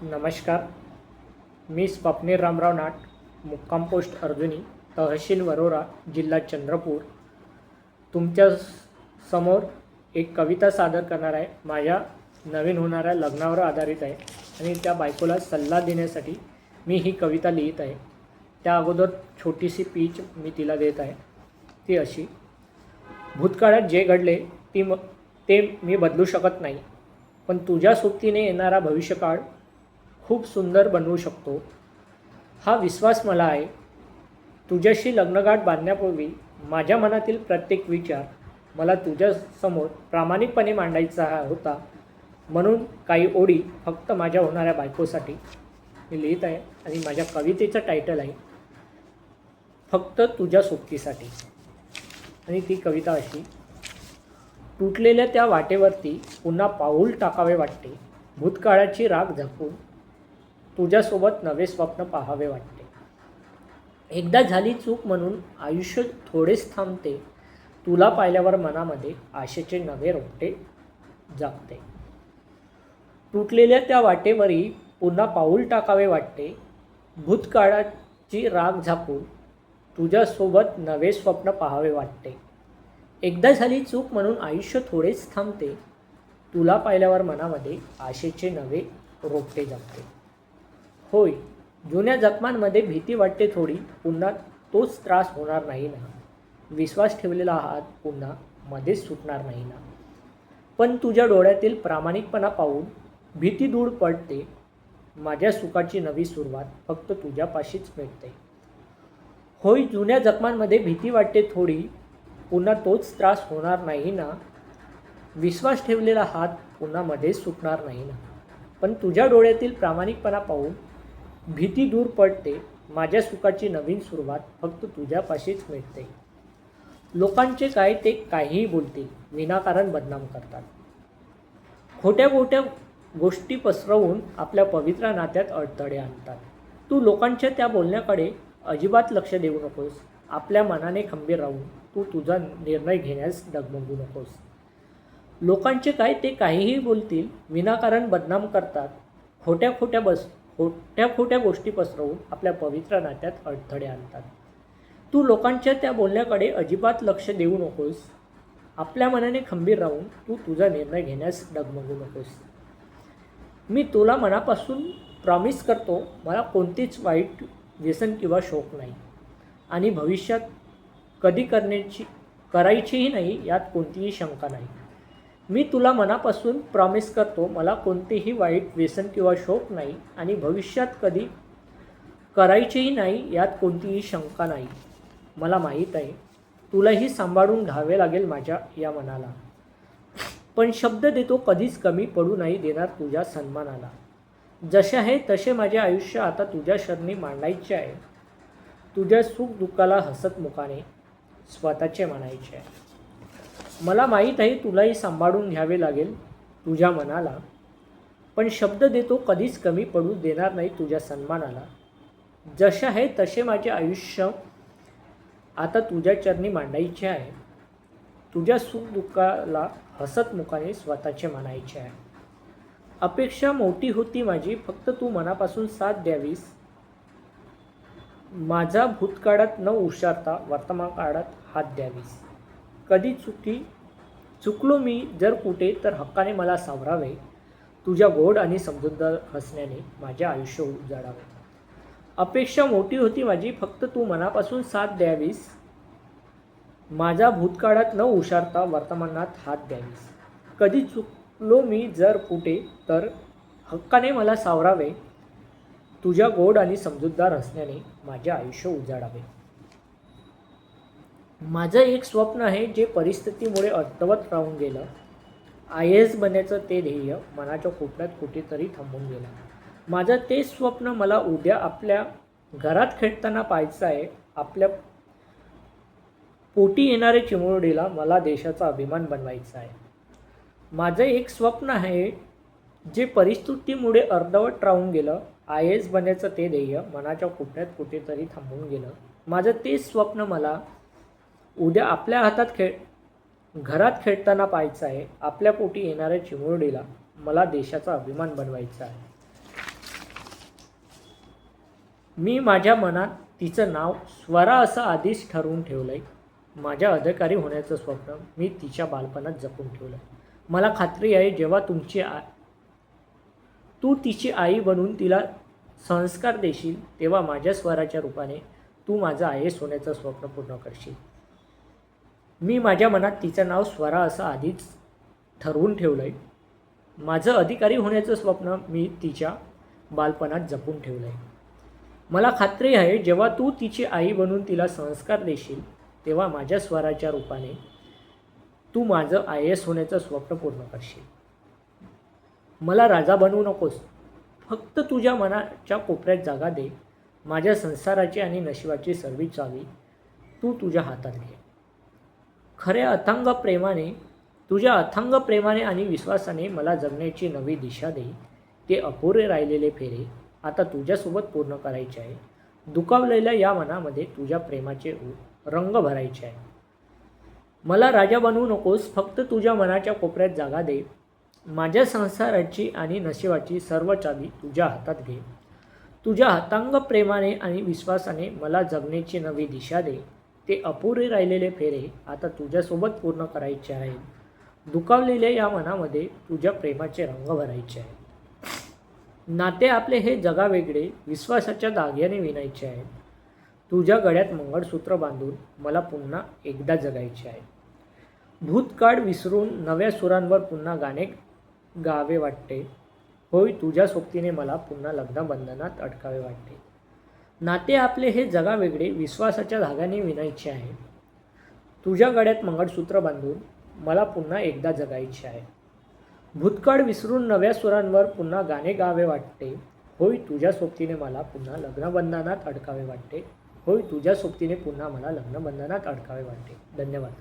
नमस्कार. मी स्वप्नील रामराव नाट, मुक्काम पोस्ट अर्जुनी, तहसील वरोरा, जिल्हा चंद्रपूर. तुमच्या समोर एक कविता सादर करणार आहे. माझ्या नवीन होणाऱ्या लग्नावर आधारित आहे आणि त्या बायकोला सल्ला देण्यासाठी मी ही कविता लिहित आहे. त्या अगोदर छोटीशी पीच मी तिला देत आहे. ती अशी: भूतकाळात जे घडले ते मी बदलू शकत नाही, पण तुझ्या सोबतीने येणारा भविष्यकाळ खूप सुंदर बनवू शकतो, हा विश्वास मला आहे. तुझ्याशी लग्नगाठ बांधण्यापूर्वी माझ्या मनातील प्रत्येक विचार मला तुझ्यासमोर प्रामाणिकपणे मांडायचा होता. म्हणून काही ओळी फक्त माझ्या होणाऱ्या बायकोसाठी मी लिहित आहे आणि माझ्या कवितेचं टायटल आहे फक्त तुझ्या सोबतीसाठी. आणि ती कविता अशी: तुटलेल्या त्या वाटेवरती पुन्हा पाऊल टाकावे वाटते, भूतकाळाची राख झाकून तुझ्यासोबत नवे स्वप्न पाहावे वाटते. एकदा झाली चूक म्हणून आयुष्य थोडेच थांबते, तुला पाहिल्यावर मनामध्ये आशेचे नवे रोपटे जागते. तुटलेल्या त्या वाटेवरी पुन्हा पाऊल टाकावे वाटते, भूतकाळाची राख झाकून तुझ्यासोबत नवे स्वप्न पाहावे वाटते. एकदा झाली चूक म्हणून आयुष्य थोडेच थांबते, तुला पाहिल्यावर मनामध्ये आशेचे नवे रोपटे जागते. होय, जुन्या जखमांमध्ये भीती वाटते थोडी, पुन्हा तोच त्रास होणार नाही ना. विश्वास ठेवलेला हात पुन्हा मध्येच सुटणार नाही ना. पण तुझ्या डोळ्यातील प्रामाणिकपणा पाहून भीती दूर पडते, माझ्या सुखाची नवी सुरुवात फक्त तुझ्यापाशीच मिळते. होय, जुन्या जखमांमध्ये भीती वाटते थोडी, पुन्हा तोच त्रास होणार नाही ना. विश्वास ठेवलेला हात पुन्हा मध्येच सुटणार नाही ना. पण तुझ्या डोळ्यातील प्रामाणिकपणा पाहून भीती दूर पडते, माझ्या सुखाची नवीन सुरुवात फक्त तुझ्यापाशीच मिळते. लोकांचे काय ते काहीही बोलतील, विनाकारण बदनाम करतात. खोट्या खोट्या गोष्टी पसरवून आपल्या पवित्र नात्यात अडथळे आणतात. तू लोकांच्या त्या बोलण्याकडे अजिबात लक्ष देऊ नकोस. आपल्या मनाने खंबीर राहून तू तुझा निर्णय घेण्यास डगमगू नकोस. लोकांचे काय ते काहीही बोलतील, विनाकारण बदनाम करतात. खोट्या खोट्या गोष्टी पसरवून आपल्या पवित्र नात्यात अडथळे आणतात. तू लोकांच्या त्या बोलण्याकडे अजिबात लक्ष देऊ नकोस. आपल्या मनाने खंबीर राहून तू तुझा निर्णय घेण्यास डगमगू नकोस. मी तुला मनापासून प्रॉमिस करतो, मला कोणतीच वाईट व्यसन किंवा शोक नाही आणि भविष्यात कधी करायचीही नाही, यात कोणतीही शंका नाही. मी तुला मनापासून प्रॉमिस करतो, मला कोणतेही वाईट व्यसन किंवा शोक नाही आणि भविष्यात कधी करायचेही नाही, यात कोणतीही शंका नाही. मला माहीत आहे तुलाही सांभाळून घ्यावे लागेल माझ्या या मनाला, पण शब्द देतो कधीच कमी पडू नाही देणार तुझ्या सन्मानाला. जसे आहे तसे माझे आयुष्य आता तुझ्या शरणी मांडायचे आहे, तुझ्या सुख दुःखाला हसत मुखाने स्वतःचे म्हणायचे आहे. मला माहीत आहे तुलाही सांभाळून घ्यावे लागेल तुझ्या मनाला, पण शब्द देतो कधीच कमी पडू देणार नाही तुझ्या सन्मानाला. जसे आहे तसे माझे आयुष्य आता तुझ्या चरणी मांडायचे आहे, तुझ्या सुख दुःखाला हसत मुखाने स्वतःचे म्हणायचे आहे. अपेक्षा मोठी होती माझी, फक्त तू मनापासून साथ द्यावीस. माझा भूतकाळात न उशारता वर्तमान काळात हात द्यावीस. कधी चुकलो मी जर कुठे तर हक्काने मला सावरावे, तुझ्या गोड आणि समजूतदार हसण्याने माझे आयुष्य उजाडावे. अपेक्षा मोठी होती माझी, फक्त तू मनापासून साथ द्यावीस. माझा भूतकाळात न उशारता वर्तमानात हात द्यावीस. कधी चुकलो मी जर कुठे तर हक्काने मला सावरावे, तुझ्या गोड आणि समजूतदार हसण्याने माझे आयुष्य उजाडावे. माझं एक स्वप्न आहे जे परिस्थितीमुळे अर्धवट राहून गेलं. IAS बनण्याचं ते ध्येय मनाच्या कोपऱ्यात कुठेतरी थांबून गेलं. माझं ते स्वप्न मला उद्या आपल्या घरात खेळताना पाहायचं आहे. आपल्या पोटी येणाऱ्या चिमुरडीला मला देशाचा अभिमान बनवायचा आहे. माझं एक स्वप्न आहे जे परिस्थितीमुळे अर्धवट राहून गेलं. IAS बनण्याचं ते ध्येय मनाच्या कोपऱ्यात कुठेतरी थांबून गेलं. माझं ते स्वप्न मला उद्या आपल्या घरात खेळताना पाहायचं आहे. आपल्या पोटी येणाऱ्या चिमुरडीला मला देशाचा अभिमान बनवायचा आहे. मी माझ्या मनात तिचं नाव स्वरा असं आधीच ठरवून ठेवलं आहे. माझ्या अधिकारी होण्याचं स्वप्न मी तिच्या बालपणात जपून ठेवलं आहे. मला खात्री आहे जेव्हा तू तिची आई बनून तिला संस्कार देशील तेव्हा माझ्या स्वराच्या रूपाने तू माझं IAS होण्याचं स्वप्न पूर्ण करशील. मी माझ्या मनात तिचं नाव स्वरा असं आधीच ठरवून ठेवलं आहे. माझं अधिकारी होण्याचं स्वप्न मी तिच्या बालपणात जपून ठेवलं आहे. मला खात्री आहे जेव्हा तू तिची आई बनून तिला संस्कार देशील तेव्हा माझ्या स्वराच्या रूपाने तू माझं IAS होण्याचं स्वप्न पूर्ण करशील. मला राजा बनवू नकोस, फक्त तुझ्या मनाच्या कोपऱ्यात जागा दे. माझ्या संसाराची आणि नशिबाची सर्व चावी तू तुझ्या हातात घे. तुझ्या अथांग प्रेमाने आणि विश्वासाने मला जगण्याची नवी दिशा दे. ते अपुरे राहिलेले फेरे आता तुझ्यासोबत पूर्ण करायचे आहे. दुखावलेल्या या मनामध्ये तुझ्या प्रेमाचे रंग भरायचे आहे. मला राजा बनवू नकोस, फक्त तुझ्या मनाच्या कोपऱ्यात जागा दे. माझ्या संसाराची आणि नशिबाची सर्व चावी तुझ्या हातात घे. तुझ्या अथांग प्रेमाने आणि विश्वासाने मला जगण्याची नवी दिशा दे. ते अपुरे राहिलेले फेरे आता तुझ्यासोबत पूर्ण करायचे आहेत. दुखावलेल्या या मनामध्ये तुझ्या प्रेमाचे रंग भरायचे आहेत. नाते आपले हे जगावेगळे विश्वासाच्या धाग्याने विणायचे आहेत. तुझ्या गळ्यात मंगळसूत्र बांधून मला पुन्हा एकदा जगायचे आहे. भूतकाळ विसरून नव्या सुरांवर पुन्हा गाणे गावे वाटते. होय, तुझ्या सोबतीने मला पुन्हा लग्नबंधनात अडकावे वाटते. नाते आपले हे जगावेगळे विश्वासाच्या धाग्याने विणायचे आहे. तुझ्या गळ्यात मंगळसूत्र बांधून मला पुन्हा एकदा जगायचे आहे. भूतकाळ विसरून नव्या सुरांवर पुन्हा गाणे गावे वाटते. होय, तुझ्या सोबतीने मला पुन्हा लग्नबंधनात अडकावे वाटते. होय, तुझ्या सोबतीने पुन्हा मला लग्नबंधनात अडकावे वाटते. धन्यवाद.